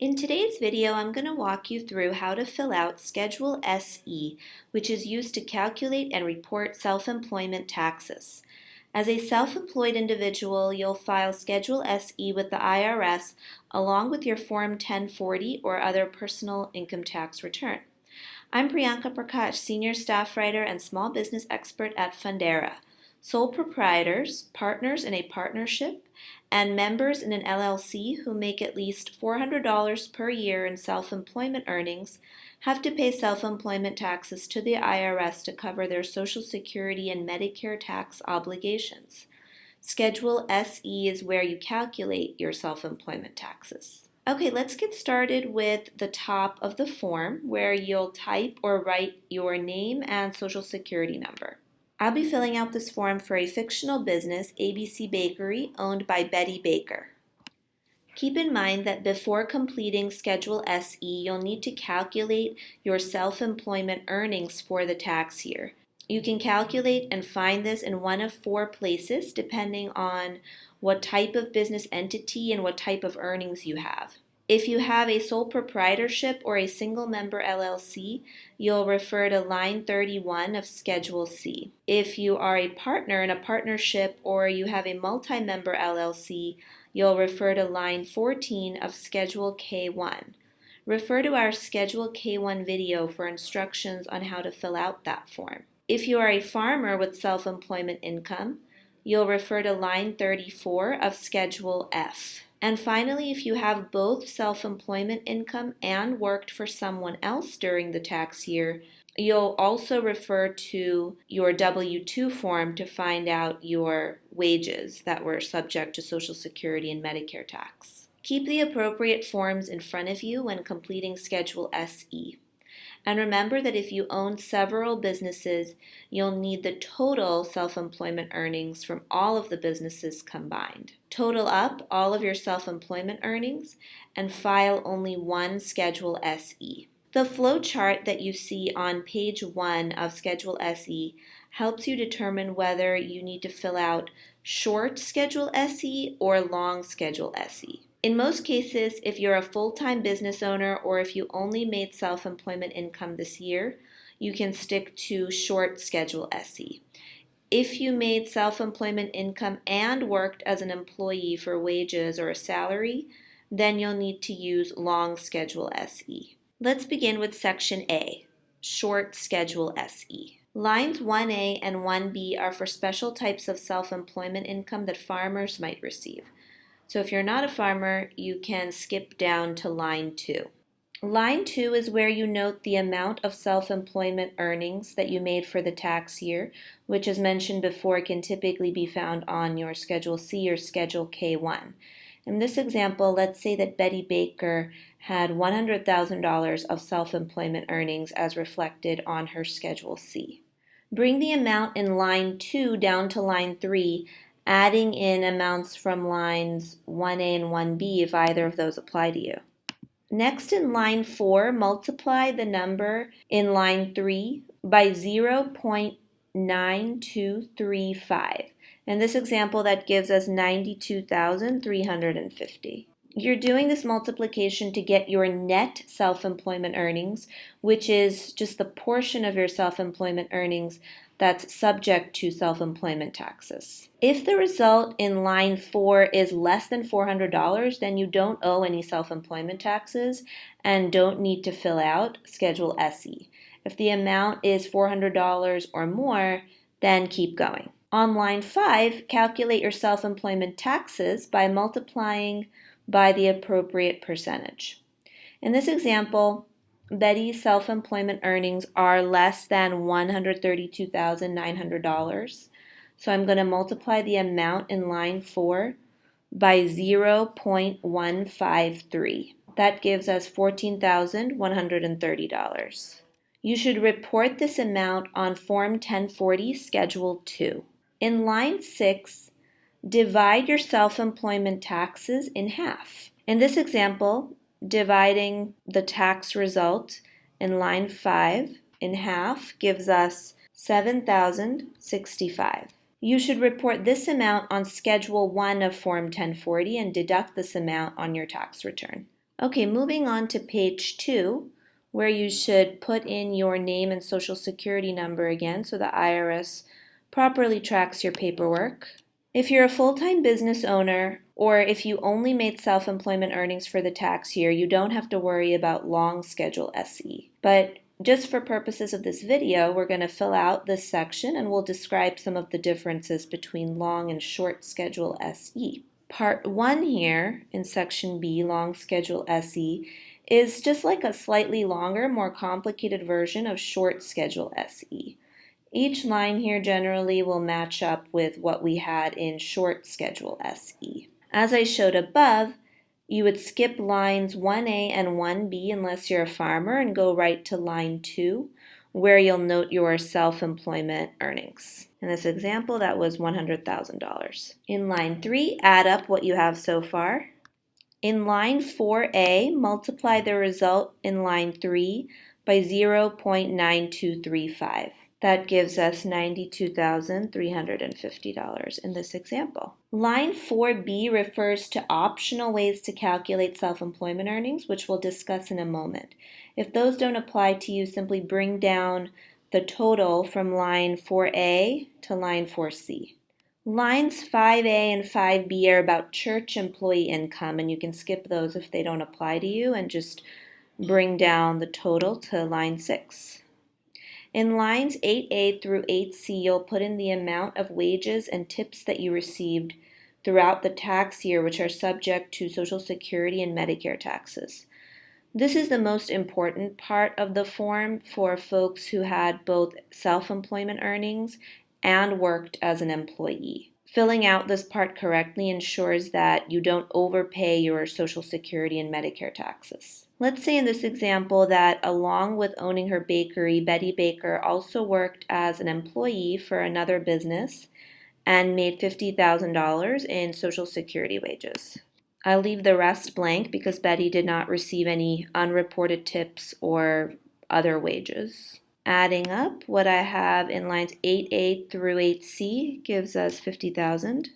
In today's video, I'm going to walk you through how to fill out Schedule SE, which is used to calculate and report self-employment taxes. As a self-employed individual, you'll file Schedule SE with the IRS along with your Form 1040 or other personal income tax return. I'm Priyanka Prakash, Senior Staff Writer and Small Business Expert at Fundera. Sole proprietors, partners in a partnership, and members in an LLC who make at least $400 per year in self-employment earnings have to pay self-employment taxes to the IRS to cover their Social Security and Medicare tax obligations. Schedule SE is where you calculate your self-employment taxes. Okay, let's get started with the top of the form where you'll type or write your name and Social Security number. I'll be filling out this form for a fictional business, ABC Bakery, owned by Betty Baker. Keep in mind that before completing Schedule SE, you'll need to calculate your self-employment earnings for the tax year. You can calculate and find this in one of four places depending on what type of business entity and what type of earnings you have. If you have a sole proprietorship or a single member LLC, you'll refer to line 31 of Schedule C. If you are a partner in a partnership or you have a multi-member LLC, you'll refer to line 14 of Schedule K1. Refer to our Schedule K1 video for instructions on how to fill out that form. If you are a farmer with self-employment income, you'll refer to line 34 of Schedule F. And finally, if you have both self-employment income and worked for someone else during the tax year, you'll also refer to your W-2 form to find out your wages that were subject to Social Security and Medicare tax. Keep the appropriate forms in front of you when completing Schedule SE. And remember that if you own several businesses, you'll need the total self-employment earnings from all of the businesses combined. Total up all of your self-employment earnings and file only one Schedule SE. The flowchart that you see on page 1 of Schedule SE helps you determine whether you need to fill out short Schedule SE or long Schedule SE. In most cases, if you're a full-time business owner or if you only made self-employment income this year, you can stick to short Schedule SE. If you made self-employment income and worked as an employee for wages or a salary, then you'll need to use long Schedule SE. Let's begin with Section A, short Schedule SE. Lines 1A and 1B are for special types of self-employment income that farmers might receive. So if you're not a farmer, you can skip down to line 2. Line 2 is where you note the amount of self-employment earnings that you made for the tax year, which as mentioned before can typically be found on your Schedule C or Schedule K1. In this example, let's say that Betty Baker had $100,000 of self-employment earnings as reflected on her Schedule C. Bring the amount in line 2 down to line 3, adding in amounts from lines 1A and 1B if either of those apply to you. Next, in line 4, multiply the number in line 3 by 0.9235. In this example, that gives us 92,350. You're doing this multiplication to get your net self-employment earnings, which is just the portion of your self-employment earnings that's subject to self-employment taxes. If the result in line 4 is less than $400, then you don't owe any self-employment taxes and don't need to fill out Schedule SE. If the amount is $400 or more, then keep going. On line 5, calculate your self-employment taxes by multiplying by the appropriate percentage. In this example, Betty's self-employment earnings are less than $132,900. So I'm going to multiply the amount in line 4 by 0.153. That gives us $14,130. You should report this amount on Form 1040 Schedule 2. In line 6, divide your self-employment taxes in half. In this example, dividing the tax result in line 5 in half gives us $7,065. You should report this amount on Schedule 1 of Form 1040 and deduct this amount on your tax return. Okay, moving on to page 2, where you should put in your name and social security number again so the IRS properly tracks your paperwork. If you're a full-time business owner, or if you only made self-employment earnings for the tax year, you don't have to worry about long Schedule SE. But just for purposes of this video, we're going to fill out this section and we'll describe some of the differences between long and short Schedule SE. Part 1 here in section B, long Schedule SE, is just like a slightly longer, more complicated version of short Schedule SE. Each line here generally will match up with what we had in short Schedule SE. As I showed above, you would skip lines 1A and 1B unless you're a farmer and go right to line 2, where you'll note your self-employment earnings. In this example, that was $100,000. In line 3, add up what you have so far. In line 4A, multiply the result in line 3 by 0.9235. That gives us $92,350 in this example. Line 4B refers to optional ways to calculate self-employment earnings, which we'll discuss in a moment. If those don't apply to you, simply bring down the total from line 4A to line 4C. Lines 5A and 5B are about church employee income, and you can skip those if they don't apply to you and just bring down the total to line 6. In lines 8A through 8C, you'll put in the amount of wages and tips that you received throughout the tax year, which are subject to Social Security and Medicare taxes. This is the most important part of the form for folks who had both self-employment earnings and worked as an employee. Filling out this part correctly ensures that you don't overpay your Social Security and Medicare taxes. Let's say in this example that along with owning her bakery, Betty Baker also worked as an employee for another business and made $50,000 in Social Security wages. I'll leave the rest blank because Betty did not receive any unreported tips or other wages. Adding up what I have in lines 8A through 8C gives us $50,000.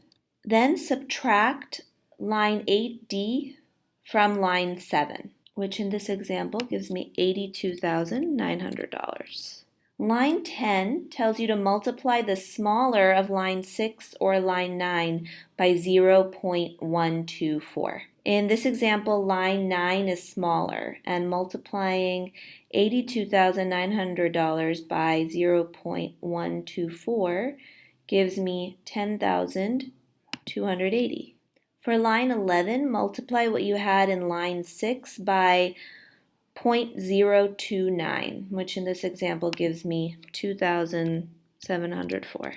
Then subtract line 8D from line 7, which in this example gives me $82,900. Line 10 tells you to multiply the smaller of line 6 or line 9 by 0.124. In this example, line 9 is smaller, and multiplying $82,900 by 0.124 gives me $10,280. For line 11, multiply what you had in line 6 by 0.029, which in this example gives me $2,704.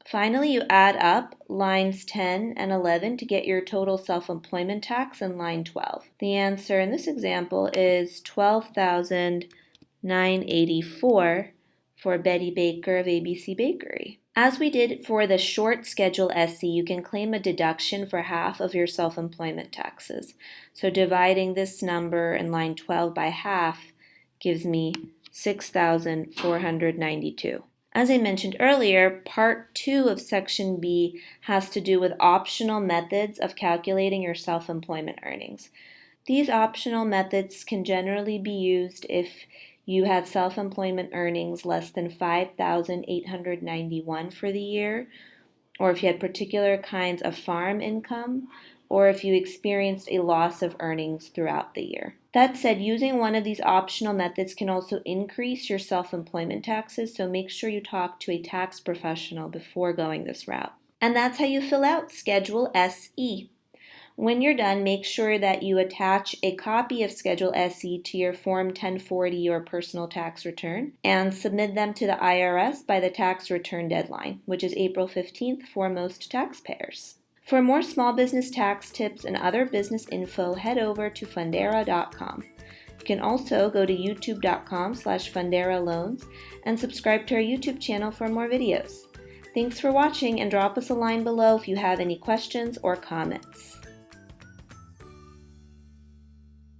Finally, you add up lines 10 and 11 to get your total self-employment tax in line 12. The answer in this example is $12,984 for Betty Baker of ABC Bakery. As we did for the short Schedule SE, you can claim a deduction for half of your self-employment taxes. So dividing this number in line 12 by half gives me $6,492. As I mentioned earlier, Part 2 of Section B has to do with optional methods of calculating your self-employment earnings. These optional methods can generally be used if you had self-employment earnings less than $5,891 for the year, or if you had particular kinds of farm income, or if you experienced a loss of earnings throughout the year. That said, using one of these optional methods can also increase your self-employment taxes, so make sure you talk to a tax professional before going this route. And that's how you fill out Schedule SE. When you're done, make sure that you attach a copy of Schedule SE to your Form 1040 or personal tax return and submit them to the IRS by the tax return deadline, which is April 15th for most taxpayers. For more small business tax tips and other business info, head over to Fundera.com. You can also go to youtube.com/FunderaLoans and subscribe to our YouTube channel for more videos. Thanks for watching, and drop us a line below if you have any questions or comments.